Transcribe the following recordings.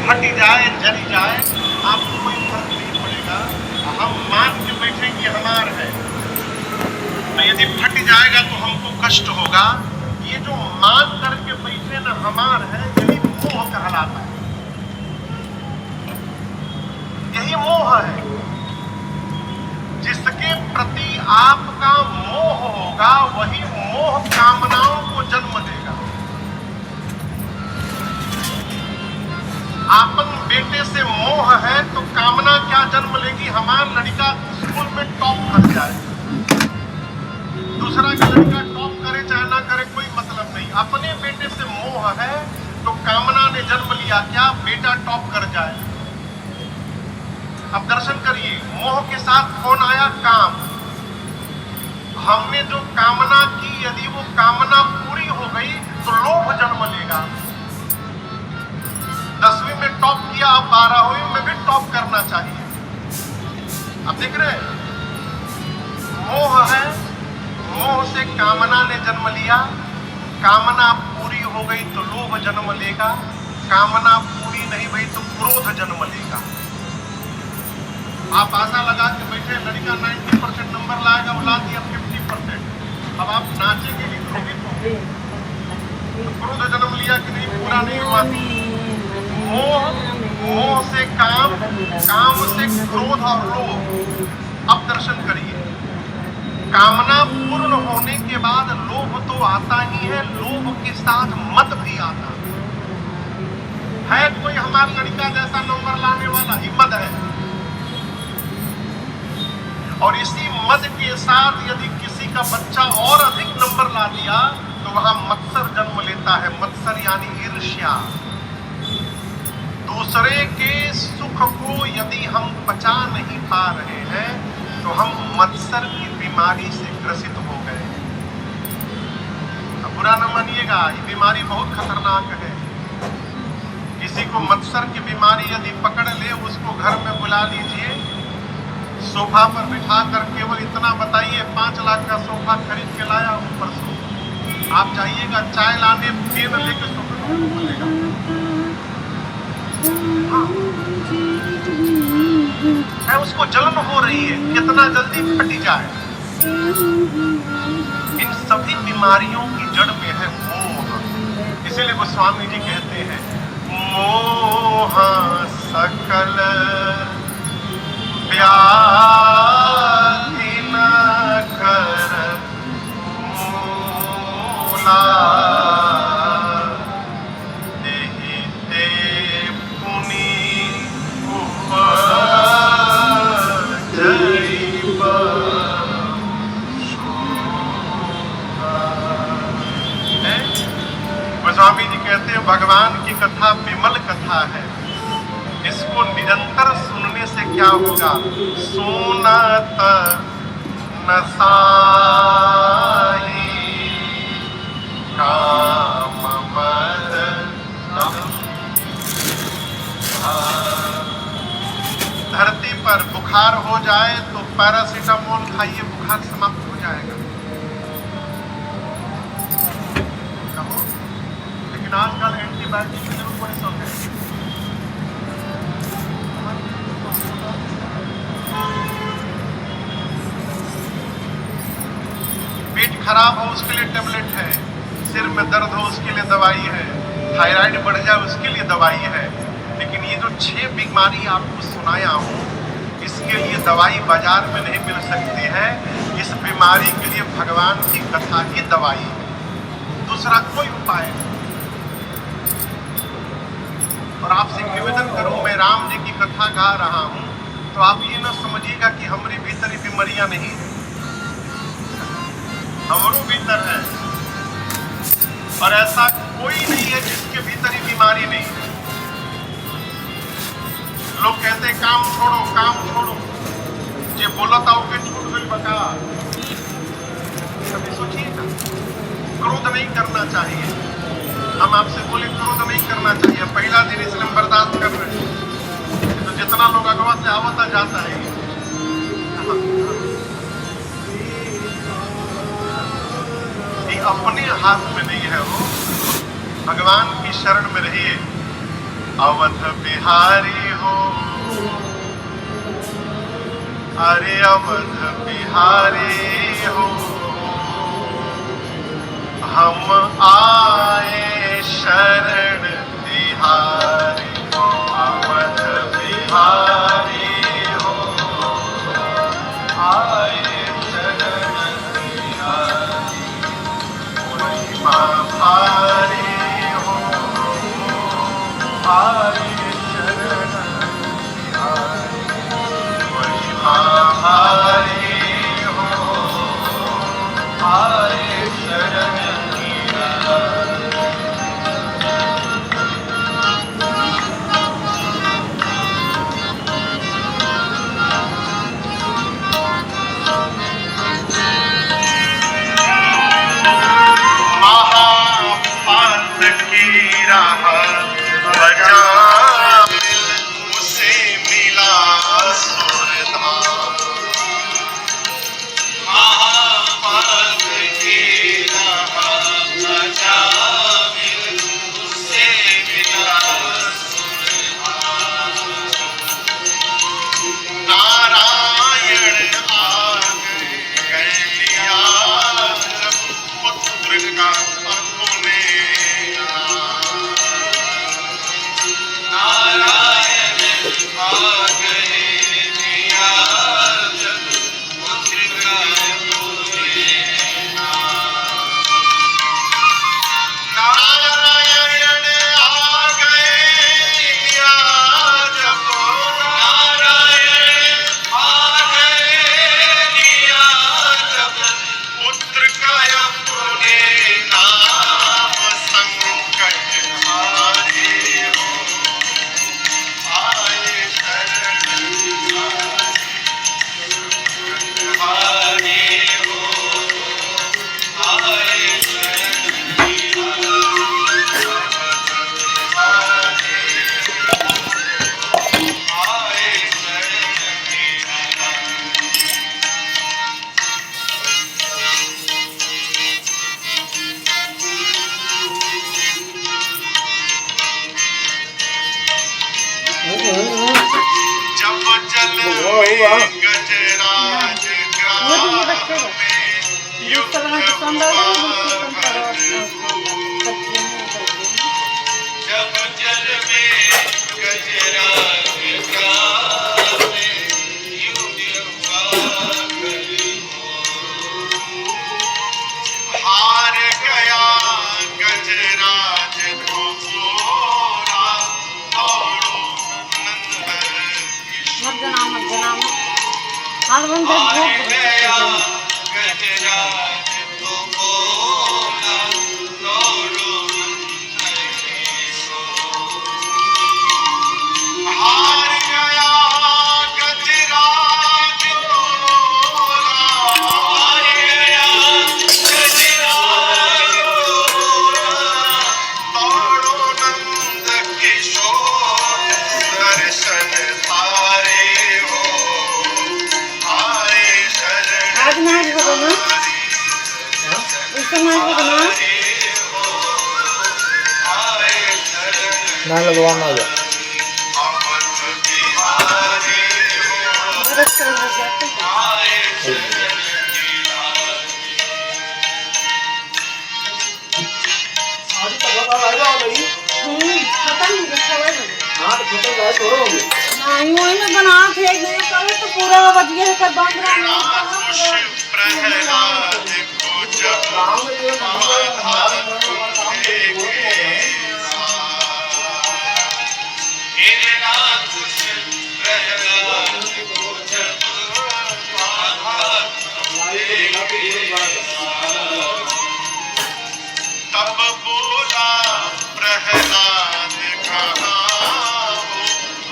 फट जाए जल जाए आपको कोई फर्क नहीं पड़ेगा। हम मान के बैठे कि हमार है, तो यदि फट जाएगा तो हमको कष्ट होगा। ये जो मान करके बैठे ना हमार है, यही मोह कहलाता है। यही मोह है। जिसके प्रति आपका मोह होगा वही मोह कामनाओं को जन्म देगा। आपन बेटे से मोह है तो कामना क्या जन्म लेगी? हमारा लड़का स्कूल में टॉप कर जाए, दूसरा का लड़का टॉप करे चाहे ना करे कोई मतलब नहीं। अपने बेटे से मोह है तो कामना ने जन्म लिया क्या? बेटा टॉप कर जाए। अब दर्शन करिए, मोह के साथ कौन आया? काम। हमने जो कामना की यदि वो कामना पूरी हो गई तो लोभ जन्म लेगा। 10वीं में टॉप किया, अब 12वीं में भी टॉप करना चाहिए। अब देख रहे हैं, मोह है, मोह से कामना ने जन्म लिया, कामना पूरी हो गई तो लोभ जन्म लेगा, कामना पूरी नहीं हुई तो क्रोध जन्म लेगा। आप आशा लगा के बैठे, लड़का 90% नंबर लाएगा, वो ला दिया 50%। अब आप नाचेंगे लिखोगे तो क्रोध जन्म लिया कि नहीं? पूरा नहीं हुआ। मोह, मोह से काम, काम से क्रोध और लोभ। अब दर्शन करिए, कामना पूर्ण होने के बाद लोभ तो आता ही है, लोभ के साथ मद भी आता है। कोई हमारा लड़का जैसा नंबर लाने वाला ही मद है, और इसी मद के साथ यदि किसी का बच्चा और अधिक नंबर ला दिया तो वहां मत्सर जन्म लेता है। मत्सर यानी ईर्ष्या। दूसरे के सुख को यदि हम पचा नहीं पा रहे हैं तो हम मत्सर की बीमारी से ग्रसित हो गए। अब बुरा न मानिएगा, ये बीमारी बहुत खतरनाक है। किसी को मत्सर की बीमारी यदि पकड़ ले, उसको घर में बुला लीजिए, सोफा पर बिठा कर केवल इतना बताइए, 5 लाख का सोफा खरीद के लाया हूं परसों। आप जाइएगा चाय लाने, पेन लेके सोफा पर बोलेगा। है, उसको जलन हो रही है, कितना जल्दी फट जाए। इन सभी बीमारियों की जड़ में है मोह। इसीलिए गोस्वामी जी कहते हैं, मोह सकल व्याधि न कर मूला, देहि ते पुनि उपजैब शोभा। गोस्वामी जी कहते हैं, भगवान की कथा विमल कथा है, इसको निरंतर सुनने से क्या होगा? सुनत न साही काम मद। धरती पर बुखार हो जाए तो पैरासीटामोल खाइए, बुखार समाप्त हो जाएगा। कहो, लेकिन आजकल एंटीबायोटिक की जरूरत बड़ी सौ है। पेट खराब हो उसके लिए टेबलेट है, सिर में दर्द हो उसके लिए दवाई है, थायराइड बढ़ जाए उसके लिए दवाई है। लेकिन ये जो 6 बीमारी आपको सुनाया हूँ, इसके लिए दवाई बाजार में नहीं मिल सकती है। इस बीमारी के लिए भगवान की कथा ही दवाई है, दूसरा कोई उपाय नहीं। और आपसे निवेदन करूं, मैं राम जी की कथा गा रहा हूं तो आप ये ना समझिएगा कि हमारे भीतर बीमारियां नहीं है, हमारे भीतर है। और ऐसा कोई नहीं है जिसके भीतर ही बीमारी नहीं है। लोग कहते हैं काम छोड़ो, काम छोड़ो, ये बोला था ओके छूट गई बता। कभी सोचिएगा, क्रोध नहीं करना चाहिए। हम आपसे बोले क्रोध नहीं करना चाहिए, पहला दिन इसलिए हम बर्दाश्त कर रहे हैं। तो जितना लोग अगवा से आवता जाता है, अपने हाथ में नहीं है, वो भगवान की शरण में रहिए। अवध बिहारी हो, अरे अवध बिहारी हो, हम आए शरण तिहारी। अवध बिहारी हो, आए शरण तिहारी। महिमा भारी हो, आए शरण तिहारी। महिमा भारी हो, आए शरण तिहारी। महापात की राह बचा, उसे मिला सुरधाम। महापात की राह बचा, उसे मिला सुरधाम। नारायण आ गए लिया जब पुत्र का अपने नाम। नारायण आ गए लिया जब पुत्र का अपने नाम। नारायण आ गए लिया जब, नारायण आ गए लिया जब पुत्र का अपने नाम। संकट हारे हो, आए शरण तिहारी हो, आए शरण तिहारी। आए शरण जब जल में गजराज ग्राम में युद्ध जब जल में गजराज ग्राम में युद्ध हार गया गजराज तो बोला, दौड़ो नंद किशोर। हार गया गजराज तो बोला, दौड़ो नंद किशोर। हार गया गजराज तो बोला, हार गया गजराज तो बोला, दौड़ो नंद किशोर। दर्शन तारे हो, आए शरण तिहारी हो, आए शरण नाला दुआना हो जाए। अवध बिहारी हो, आए शरण बना थे तो पूरा बढ़िया कर बांध रहा कुश प्रहलाद को जब बाधा देखे हिरणाकुश प्रहलाद को जब बाधा देखे तब बोला प्रहलाद कहाँ हो,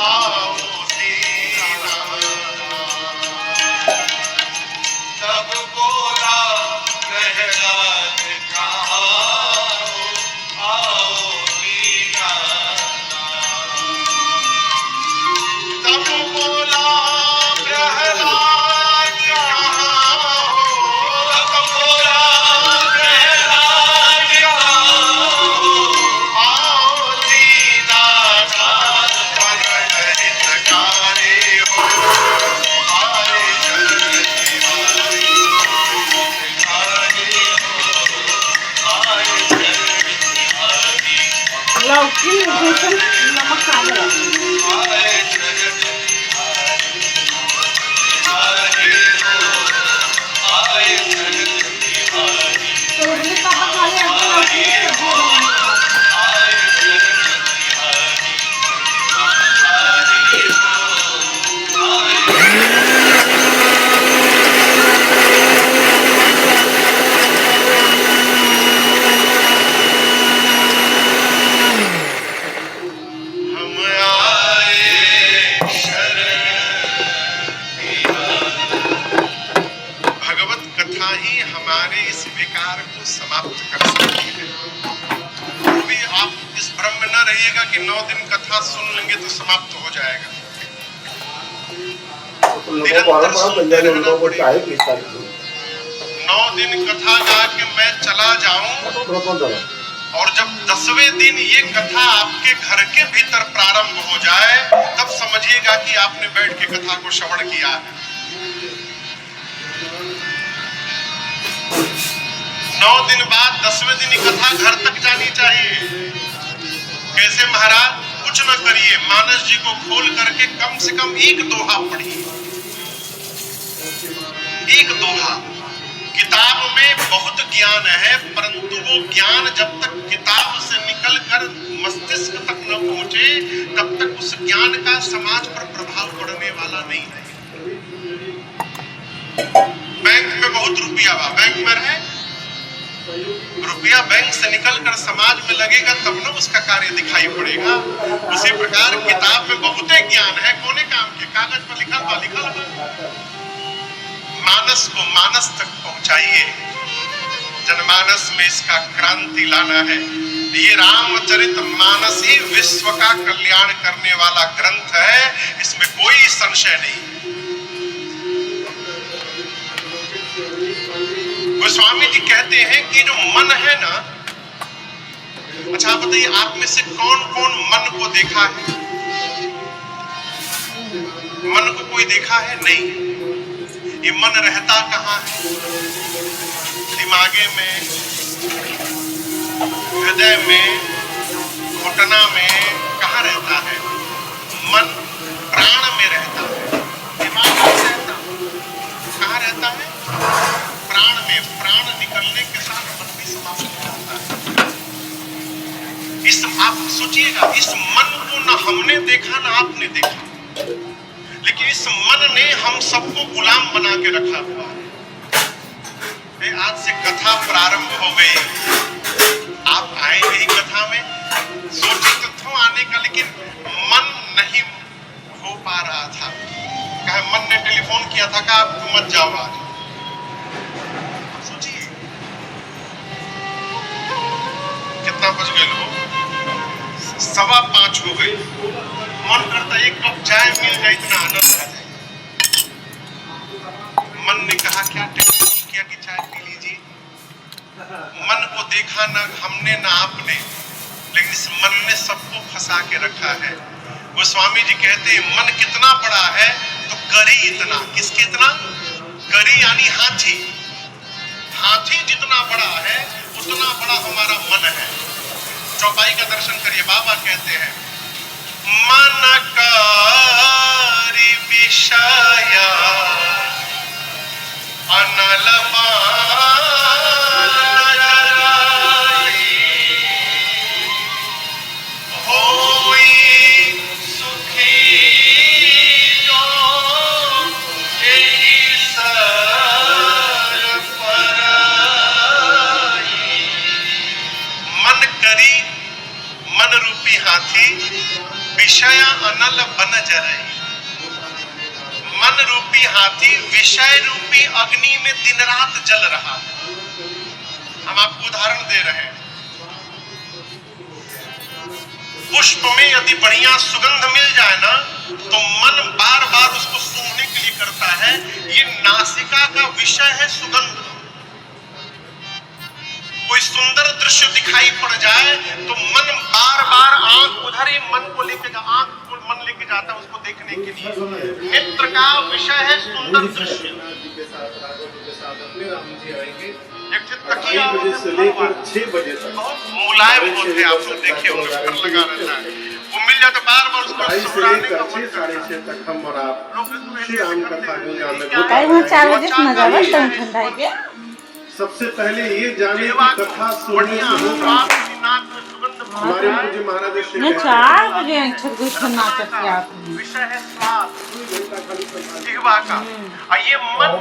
आओ दीनानाथ। तब बोला प्रहलाद कहाँ हो, ये बेसन नमक खा गया तो उसमें पापा खा ले आपको लौकी की सब्जी बनानी हम आए भगवत कथा ही हमारे इस विकार को समाप्त कर सकती है। तो भी आप इस भ्रम में न रहिएगा कि 9 दिन कथा सुन लेंगे तो समाप्त हो जाएगा। निरंतर सुनते रहना पड़ेगा। 9 दिन कथा गा के मैं चला जाऊं और जब 10वें दिन ये कथा आपके घर के भीतर प्रारंभ हो जाए तब समझिएगा कि आपने बैठ के कथा को श्रवण किया है। 9 दिन बाद 10वें दिन की कथा घर तक जानी चाहिए। कैसे महाराज? कुछ न करिए, मानस जी को खोल करके कम से कम एक दोहा पढ़िए। एक दोहा। किताब में बहुत ज्ञान है, परंतु वो ज्ञान जब तक किताब से निकलकर मस्तिष्क तक न पहुंचे तब तक उस ज्ञान का समाज पर प्रभाव पड़ने वाला नहीं है। बैंक में बहुत रुपया बा, बैंक में रहे रुपया बैंक से निकलकर समाज में लगेगा तब न उसका कार्य दिखाई पड़ेगा। उसी प्रकार किताब में बहुते ज्ञान है, कोने काम के कागज पर लिखल बा। मानस को मानस तक पहुंचाइए। जनमानस में इसका क्रांति लाना है। ये रामचरित मानस ही विश्व का कल्याण करने वाला ग्रंथ है, इसमें कोई संशय नहीं। गोस्वामी जी कहते हैं कि जो मन है ना, अच्छा आप बताइए आप में से कौन कौन मन को देखा है? मन को कोई देखा है? नहीं। ये मन रहता कहाँ है? दिमागे में, हृदय में, घुटना में, कहाँ रहता है? मन प्राण में रहता है, दिमाग में रहता है। कहाँ रहता है? प्राण में। प्राण निकलने के साथ मन भी समाप्त हो जाता है। इस आप सोचिएगा, इस मन को न हमने देखा न आपने देखा, लेकिन इस मन ने हम सबको गुलाम बना के रखा हुआ है। आज से कथा प्रारंभ हो गई, आप आएंगे ही कथा में। सोचे तो था आने का, लेकिन मन नहीं हो पा रहा था। कहा मन ने टेलीफोन किया था कि आप मत जाओ आज। सोचिए कितना बज गए लोग? 5:15 हो गई। मन करता एक कप चाय मिल जाए, इतना आनंद आ जाए। मन ने कहा क्या टेलीफोन किया कि चाय पी लीजिए। मन को देखा ना हमने ना आपने, लेकिन इस मन ने सबको फंसा के रखा है। गोस्वामी जी कहते हैं मन कितना बड़ा है तो करी इतना। किसके इतना? करी यानी हाथी। हाथी जितना बड़ा है उतना बड़ा हमारा मन है। चौपाई का दर्शन करिए, बाबा कहते हैं मन कारी विषया अनल होई सुखी जो यही सर पराई। मन करी, मन रूपी हाथी, विषय अनल बन जरई। मन रूपी हाथी विषय रूपी अग्नि में दिन रात जल रहा है। हम आपको उदाहरण दे रहे हैं। पुष्प में यदि बढ़िया सुगंध मिल जाए ना तो मन बार बार उसको सूंघने के लिए करता है। ये नासिका का विषय है सुगंध। कोई सुंदर दृश्य दिखाई पड़ जाए तो मन बार बार आंख उधर ही मन को लेके आंख को मन लेके जाता है उसको देखने के लिए। नेत्र का विषय है सुंदर दृश्य। एक तकिया 2:30 बजे से लेकर 6 बजे तक बहुत मुलायम होते हैं, आप लोग देखे होंगे, फर लगा रहता है, वो मिल जाता बार बार उसको 2:30 से सुराने लेकर का मन 6 करता साढ़े है। 6 तक हम और आप लोग श्री राम कथा गंगा में काय वहाँ 4 बजे से मजा आवा तब ठंडा है क्या? सबसे पहले ये जाने की कथा सुनने बढ़िया से होगा नाथ में सुगंध हमारे पूज्य महाराज श्री मैं 4 बजे छत्तीस को नाटक किया आपने। विषय है स्वाद घंटा खाली संभाल जिह्वा का, और ये मन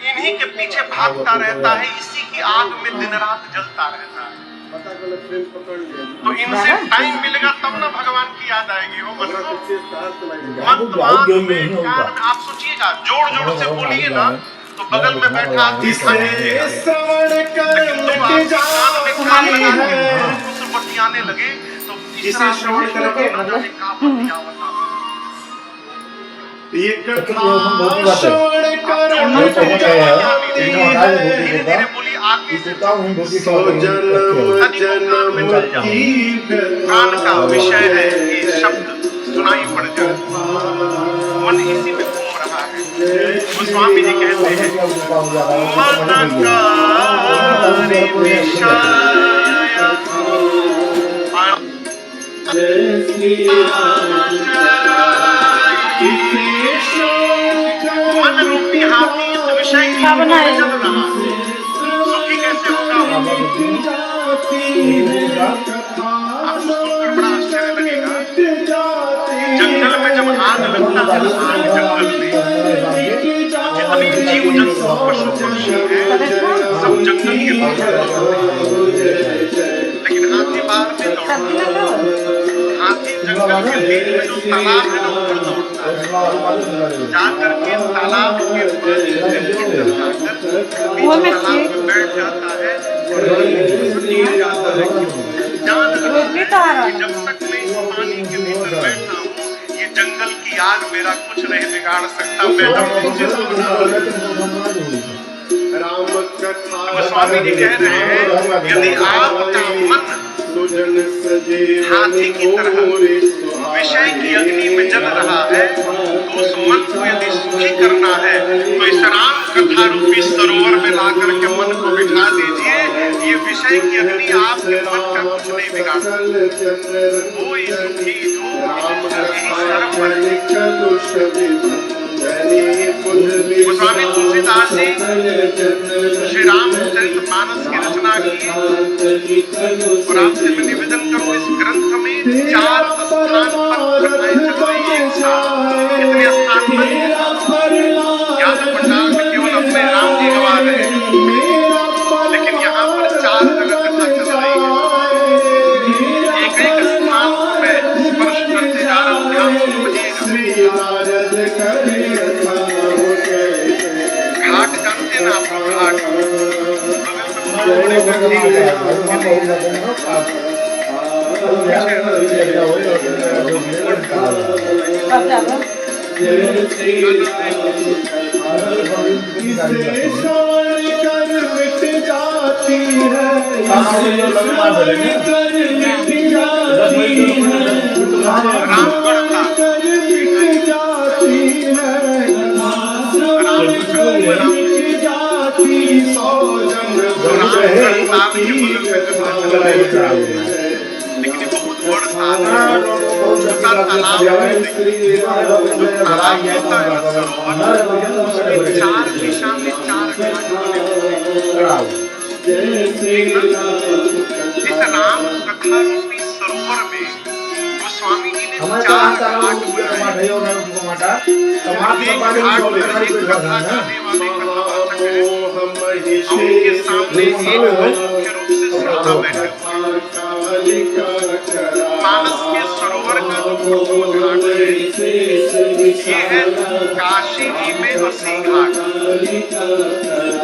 इन्हीं के पीछे भागता रहता है, इसी की आग में दिन रात जलता रहता है। पता गलत फ्रेम पकड़ लिया तो इनसे टाइम मिलेगा तब ना भगवान की याद आएगी। वो मन वरना तो तेज तार चलाएंगे मन दिमाग में ध्यान में आप सोचिएगा, जोड़ जोड़ से बोलिए ना तो बगल में बैठा आदमी ध्यान दीजिएगा। श्रवण कर लेकिन दो आदमी कान में कान लगा के उससे बतियाने लगे तो तीसरा श्रवण करके न जाने का बतिया होता। ये कथा श्रवण कर धीरे धीरे बोली आगे से सौ जन्म जन्म की कान का विषय है, ये शब्द सुनाई पड़ जाए, मन इसी में घूम रहा है। गोस्वामी जी कहते हैं मन कारी विषय मन रूपी हाथी इस विषय की क्या बनाए? चल रहा है, सुखी कैसे होगा? आपको सुनकर बड़ा आश्चर्य लगेगा, जंगल में जब आग लगता है, जंगल में जितने जीव जंतु पशु पक्षी हैं सब जंगल के बाहर होते हैं, लेकिन हाथी बाहर में दौड़ता है। हाथी जंगल के बीच में जो तालाब है ना ऊपर दौड़ता है, जाकर के तालाब के पास तालाब में बैठ जाता है, नीचे जाता है। जान लगता है कि जब तक मैं इस पानी के भीतर बैठा हूँ, ये जंगल की आग मेरा कुछ नहीं बिगाड़ सकता। मैं नीचे राम कथा स्वामी जी कह रहे हैं यदि आपका मन हाथी की तरह विषय की अग्नि में जल रहा है, तो उस मन को यदि सुखी करना है तो इस राम कथा रूपी सरोवर में ला करके मन को बिठा दीजिए। ये विषय की अग्नि आपके मन का कुछ नहीं बिगाड़ता। कोई सुखी गोस्वामी तुलसीदास जी श्री रामचरित मानस की रचना की, और आपसे मैं निवेदन करूं इस ग्रंथ में 4 स्थान पर कथाएं चल रही है। कितने स्थान पर? ज्ञान भंडार में केवल अपने राम जी गवा रहे हैं, लेकिन यहाँ पर 4 जगह कथा चल रही है। एक एक स्थान में स्पर्श करते जा रहा हूँ, ध्यान से समझिएगा। घाट जानते ना आप? घाट रामगढ़ था, लेकिन ये बहुत बड़ा तालाब उसके 4 दिशा में 4 घाट बने इस राम कथा रूपी सरोवर में गोस्वामी जी ने 4 घाट बनाए। एक घाट पर एक कथा गाने वाले कथावाचक हैं, उनके सामने एक मुख्य रूप से श्रोता बैठे हुए। मानस के सरोवर का जो प्रमुख घाट है ये है काशी जी में अस्सी घाट।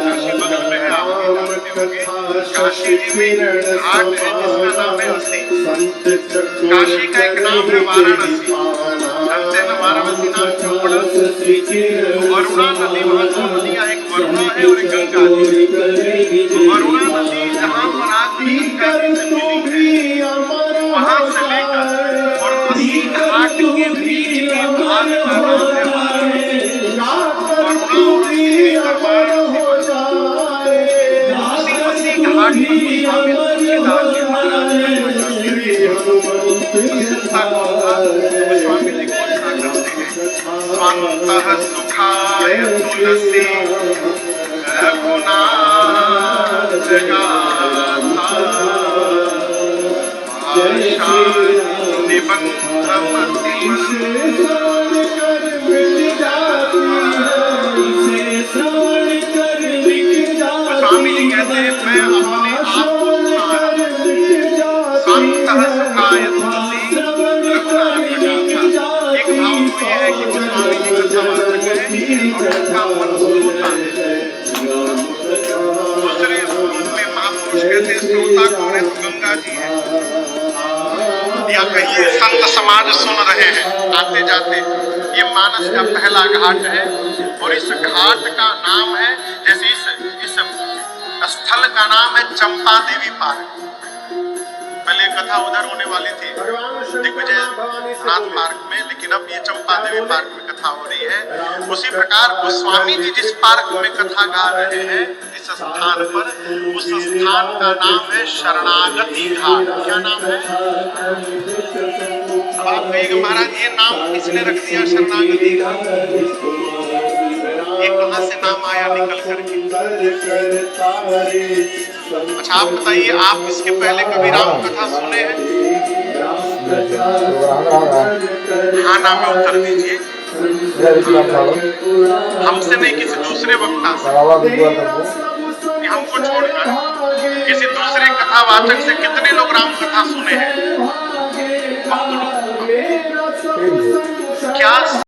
काशी बगल में है, आप जानते होंगे। काशी जी में घाट है जिसका नाम है अस्सी। काशी का एक नाम है वाराणसी, जानते हैं वाराणसी नाम क्यों पड़ा? वरुणा नदी, वहाँ 2 नदियाँ, एक वरुणा है और एक गंगा है। वरुणा नदी जहाँ पर आदमी गंगा जी से मिली है, वहाँ से लेकर और 80 घाट के बीच के भाग का नाम है वरुणा, और 80 का 12 उसी 80 सुनता कौन था? तो गोस्वामी जी घोषणा करते हैं, स्वान्तः सुखाय तुलसी रघुनाथ गाथा आशा निबंधमति। गोस्वामी जी कहते हैं, मैं अपने आप को सुना रहा हूं। स्वान्तः सुखाय तुलसी रघुनाथ गाथा। एक भाव तो यह है कि गोस्वामी जी कथावाचक है और उनका मन श्रोता है। दूसरे रूप में महापुरुष कहते हैं श्रोता कौन है? तो गंगा जी है। या कहिए संत समाज सुन रहे हैं आते जाते। ये मानस का पहला घाट है और इस घाट का नाम है, जैसे इस स्थल का नाम है चंपा देवी पार्क। पहले कथा उधर होने वाली थी दिग्विजय नाथ पार्क में, लेकिन अब ये चंपा देवी पार्क में कथा हो रही है। उसी प्रकार गोस्वामी जी जिस पार्क में कथा गा रहे हैं इस स्थान पर, उस स्थान का नाम है शरणागति घाट। क्या नाम है? अब आप कहिएगा महाराज ये नाम किसने रख दिया शरणागति घाट? ये कहां से नाम आया निकल करके? अच्छा आप बताइए, आप इसके पहले कभी राम कथा सुने हैं? हाँ ना में उत्तर दीजिए। हमसे नहीं, किसी दूसरे वक्ता से, हमको छोड़कर किसी दूसरे कथावाचक से कितने लोग राम कथा सुने हैं? बहुत लोग। क्या